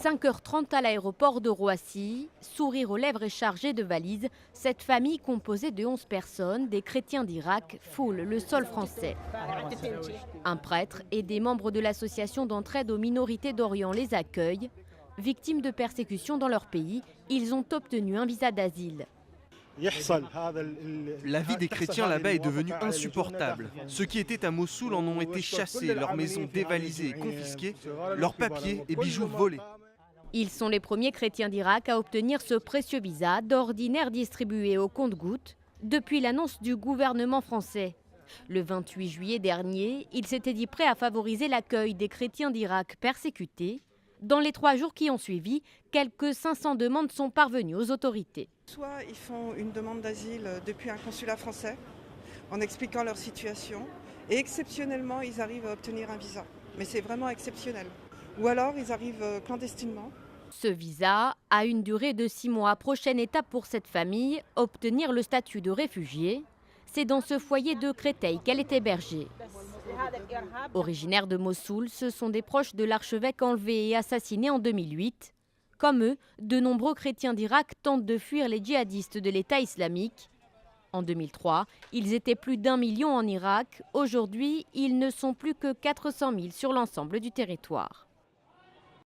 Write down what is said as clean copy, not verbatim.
5h30 à l'aéroport de Roissy, sourire aux lèvres et chargé de valises, cette famille composée de 11 personnes, des chrétiens d'Irak, foule le sol français. Un prêtre et des membres de l'association d'entraide aux minorités d'Orient les accueillent. Victimes de persécutions dans leur pays, ils ont obtenu un visa d'asile. La vie des chrétiens là-bas est devenue insupportable. Ceux qui étaient à Mossoul en ont été chassés, leurs maisons dévalisées et confisquées, leurs papiers et bijoux volés. Ils sont les premiers chrétiens d'Irak à obtenir ce précieux visa, d'ordinaire distribué au compte-gouttes, depuis l'annonce du gouvernement français. Le 28 juillet dernier, il s'était dit prêt à favoriser l'accueil des chrétiens d'Irak persécutés. Dans les 3 jours qui ont suivi, quelques 500 demandes sont parvenues aux autorités. Soit ils font une demande d'asile depuis un consulat français en expliquant leur situation et exceptionnellement ils arrivent à obtenir un visa. Mais c'est vraiment exceptionnel. Ou alors ils arrivent clandestinement. Ce visa a une durée de 6 mois. Prochaine étape pour cette famille, obtenir le statut de réfugié. C'est dans ce foyer de Créteil qu'elle est hébergée. Originaires de Mossoul, ce sont des proches de l'archevêque enlevé et assassiné en 2008. Comme eux, de nombreux chrétiens d'Irak tentent de fuir les djihadistes de l'État islamique. En 2003, ils étaient plus d'1 million en Irak. Aujourd'hui, ils ne sont plus que 400 000 sur l'ensemble du territoire.